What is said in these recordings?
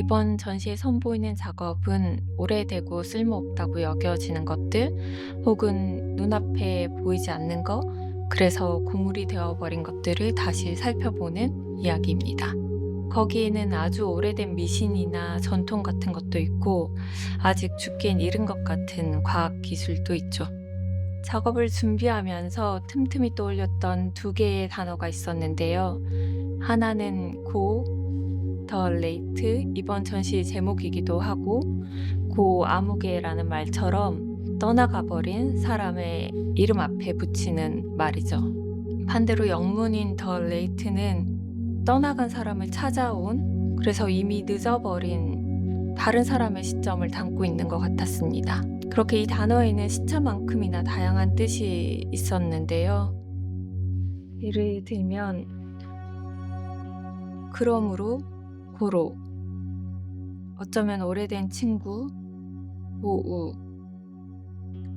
이번 전시에 선보이는 작업은 오래되고 쓸모없다고 여겨지는 것들, 혹은 눈앞에 보이지 않는 것, 그래서 고물이 되어버린 것들을 다시 살펴보는 이야기입니다. 거기에는 아주 오래된 미신이나 전통 같은 것도 있고, 아직 죽긴 이른 것 같은 과학 기술도 있죠. 작업을 준비하면서 틈틈이 떠올렸던 두 개의 단어가 있었는데요. 하나는 더 레이트, 이번 전시 제목이기도 하고, 고 아무개라는 말처럼 떠나가 버린 사람의 이름 앞에 붙이는 말이죠. 반대로 영문인 더 레이트는 떠나간 사람을 찾아온, 그래서 이미 늦어버린 다른 사람의 시점을 담고 있는 것 같았습니다. 그렇게 이 단어에는 시차만큼이나 다양한 뜻이 있었는데요. 예를 들면 그러므로 고로, 어쩌면 오래된 친구, 고우,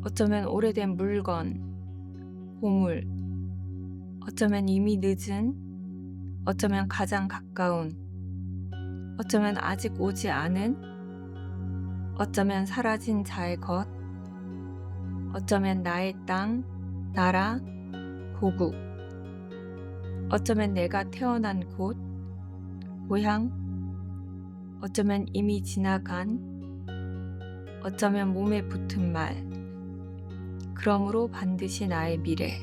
어쩌면 오래된 물건, 고물, 어쩌면 이미 늦은, 어쩌면 가장 가까운, 어쩌면 아직 오지 않은, 어쩌면 사라진 자의 것, 어쩌면 나의 땅, 나라, 고국, 어쩌면 내가 태어난 곳, 고향, 어쩌면 이미 지나간, 어쩌면 몸에 붙은 말, 그러므로 반드시 나의 미래.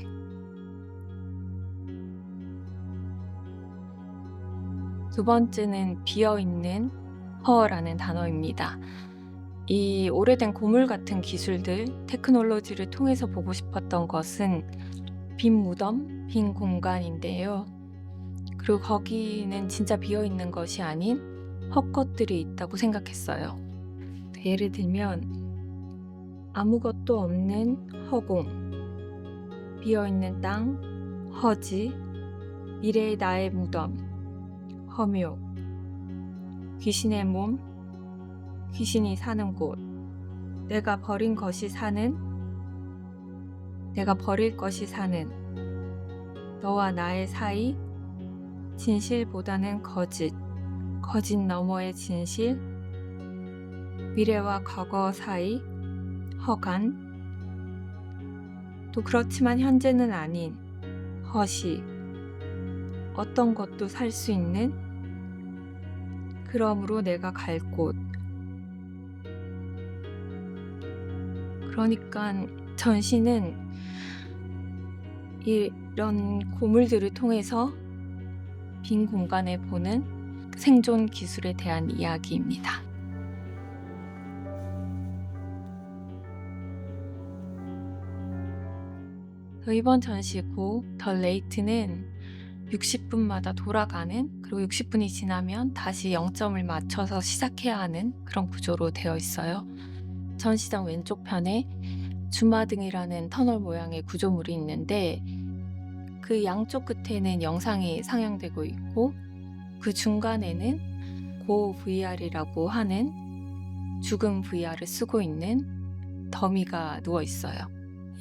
두 번째는 비어있는 허라는 단어입니다. 이 오래된 고물 같은 기술들, 테크놀로지를 통해서 보고 싶었던 것은 빈 무덤, 빈 공간인데요. 그리고 거기는 진짜 비어있는 것이 아닌 헛것들이 있다고 생각했어요. 예를 들면 아무것도 없는 허공, 비어있는 땅, 허지, 미래의 나의 무덤, 허묘, 귀신의 몸, 귀신이 사는 곳, 내가 버린 것이 사는, 내가 버릴 것이 사는, 너와 나의 사이, 진실보다는 거짓, 거짓 너머의 진실, 미래와 과거 사이, 허간, 또 그렇지만 현재는 아닌 허시, 어떤 것도 살 수 있는, 그러므로 내가 갈 곳. 그러니까 전시는 이런 고물들을 통해서 빈 공간에 보는 생존 기술에 대한 이야기입니다. 이번 전시 더 레이트는 60분마다 돌아가는, 그리고 60분이 지나면 다시 0점을 맞춰서 시작해야 하는 그런 구조로 되어 있어요. 전시장 왼쪽 편에 주마등이라는 터널 모양의 구조물이 있는데, 그 양쪽 끝에는 영상이 상영되고 있고, 그 중간에는 고 VR이라고 하는 죽음 VR을 쓰고 있는 더미가 누워 있어요.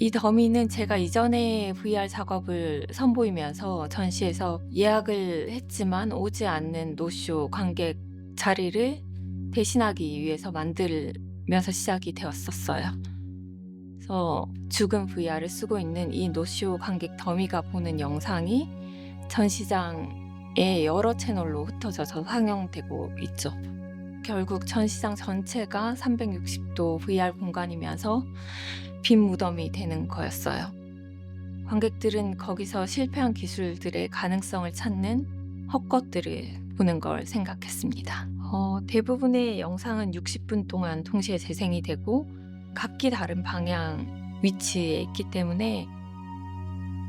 이 더미는 제가 이전에 VR 작업을 선보이면서 전시에서 예약을 했지만 오지 않는 노쇼 관객 자리를 대신하기 위해서 만들면서 시작이 되었었어요. 그래서 죽은 VR을 쓰고 있는 이 노쇼 관객 더미가 보는 영상이 전시장의 여러 채널로 흩어져서 상영되고 있죠. 결국 전시장 전체가 360도 VR 공간이면서 빈 무덤이 되는 거였어요. 관객들은 거기서 실패한 기술들의 가능성을 찾는 헛것들을 보는 걸 생각했습니다. 대부분의 영상은 60분 동안 동시에 재생이 되고 각기 다른 방향 위치에 있기 때문에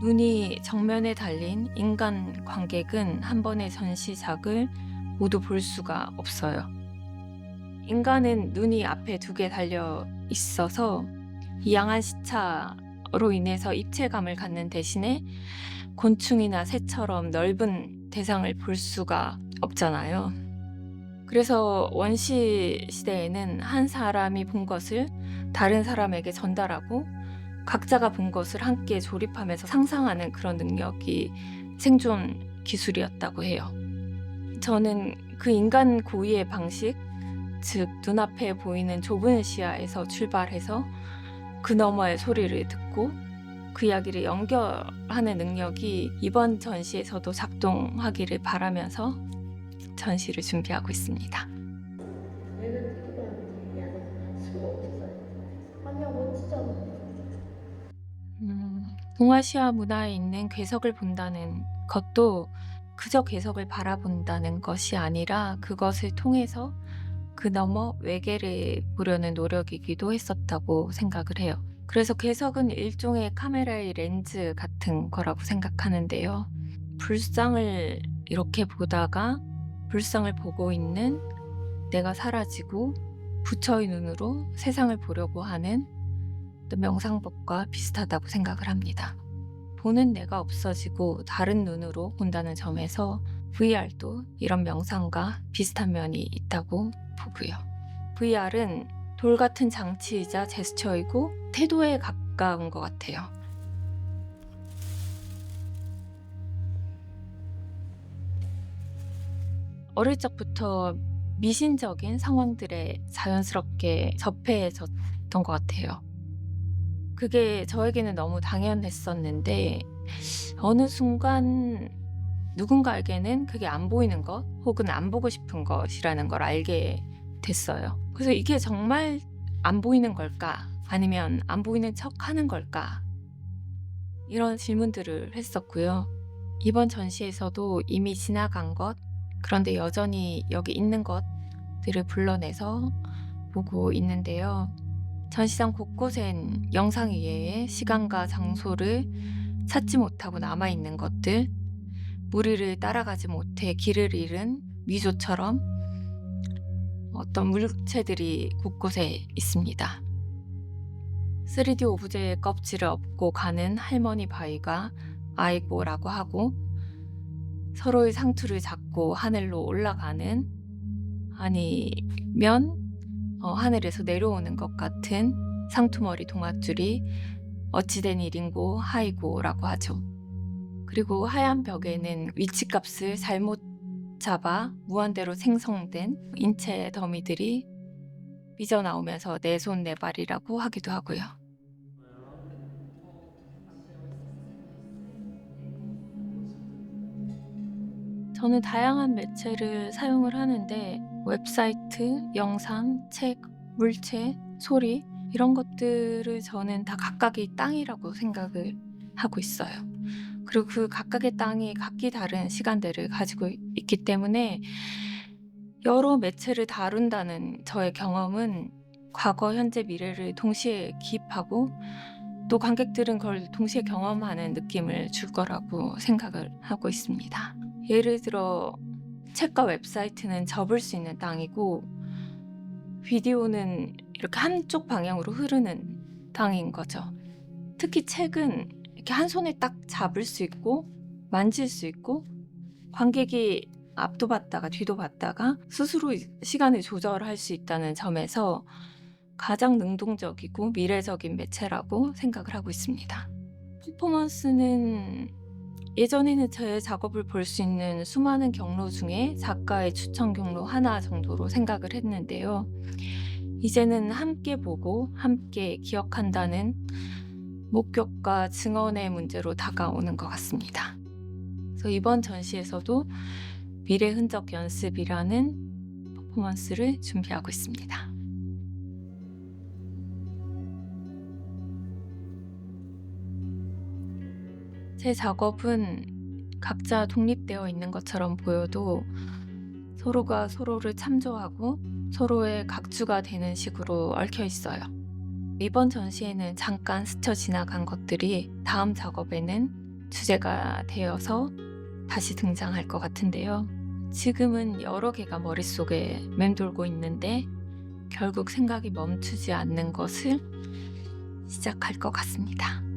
눈이 정면에 달린 인간 관객은 한 번의 전시작을 모두 볼 수가 없어요. 인간은 눈이 앞에 두 개 달려 있어서 이 양한 시차로 인해서 입체감을 갖는 대신에 곤충이나 새처럼 넓은 대상을 볼 수가 없잖아요. 그래서 원시 시대에는 한 사람이 본 것을 다른 사람에게 전달하고 각자가 본 것을 함께 조립하면서 상상하는 그런 능력이 생존 기술이었다고 해요. 저는 그 인간 고유의 방식, 즉 눈앞에 보이는 좁은 시야에서 출발해서 그 너머의 소리를 듣고 그 이야기를 연결하는 능력이 이번 전시에서도 작동하기를 바라면서 전시를 준비하고 있습니다. 얘는 특이한 얘는 수가 없었어요. 아니야 멋지잖아. 동아시아 문화에 있는 괴석을 본다는 것도 그저 괴석을 바라본다는 것이 아니라 그것을 통해서 그 너머 외계를 보려는 노력이기도 했었다고 생각을 해요. 그래서 괴석은 일종의 카메라의 렌즈 같은 거라고 생각하는데요. 불상을 이렇게 보다가 불상을 보고 있는 내가 사라지고 부처의 눈으로 세상을 보려고 하는 어떤 명상법과 비슷하다고 생각을 합니다. 보는 내가 없어지고 다른 눈으로 본다는 점에서 VR도 이런 명상과 비슷한 면이 있다고 보고요. VR은 돌 같은 장치이자 제스처이고 태도에 가까운 것 같아요. 어릴 적부터 미신적인 상황들에 자연스럽게 접해졌던 것 같아요. 그게 저에게는 너무 당연했었는데 어느 순간 누군가에게는 그게 안 보이는 것 혹은 안 보고 싶은 것이라는 걸 알게 됐어요. 그래서 이게 정말 안 보이는 걸까? 아니면 안 보이는 척하는 걸까? 이런 질문들을 했었고요. 이번 전시에서도 이미 지나간 것, 그런데 여전히 여기 있는 것들을 불러내서 보고 있는데요. 전시장 곳곳엔 영상 이외에 시간과 장소를 찾지 못하고 남아있는 것들, 무리를 따라가지 못해 길을 잃은 미조처럼 어떤 물체들이 곳곳에 있습니다. 3D 오브제의 껍질을 엎고 가는 할머니 바위가 아이고라고 하고 서로의 상투를 잡고 하늘로 올라가는 아니면 하늘에서 내려오는 것 같은 상투머리 동아줄이 어찌된 일인고 하이고라고 하죠. 그리고 하얀 벽에는 위치값을 잘못 잡아 무한대로 생성된 인체 더미들이 삐져나오면서 내 손 내 발이라고 하기도 하고요. 저는 다양한 매체를 사용을 하는데 웹사이트, 영상, 책, 물체, 소리 이런 것들을 저는 다 각각의 땅이라고 생각을 하고 있어요. 그리고 그 각각의 땅이 각기 다른 시간대를 가지고 있기 때문에 여러 매체를 다룬다는 저의 경험은 과거, 현재, 미래를 동시에 기입하고 또 관객들은 그걸 동시에 경험하는 느낌을 줄 거라고 생각을 하고 있습니다. 예를 들어 책과 웹사이트는 접을 수 있는 땅이고 비디오는 이렇게 한쪽 방향으로 흐르는 땅인 거죠. 특히 책은 이렇게 한 손에 딱 잡을 수 있고 만질 수 있고 관객이 앞도 봤다가 뒤도 봤다가 스스로 시간을 조절할 수 있다는 점에서 가장 능동적이고 미래적인 매체라고 생각을 하고 있습니다. 퍼포먼스는 예전에는 제 작업을 볼 수 있는 수많은 경로 중에 작가의 추천 경로 하나 정도로 생각을 했는데요. 이제는 함께 보고 함께 기억한다는 목격과 증언의 문제로 다가오는 것 같습니다. 그래서 이번 전시에서도 미래 흔적 연습이라는 퍼포먼스를 준비하고 있습니다. 제 작업은 각자 독립되어 있는 것처럼 보여도 서로가 서로를 참조하고 서로의 각주가 되는 식으로 얽혀 있어요. 이번 전시에는 잠깐 스쳐 지나간 것들이 다음 작업에는 주제가 되어서 다시 등장할 것 같은데요. 지금은 여러 개가 머릿속에 맴돌고 있는데 결국 생각이 멈추지 않는 것을 시작할 것 같습니다.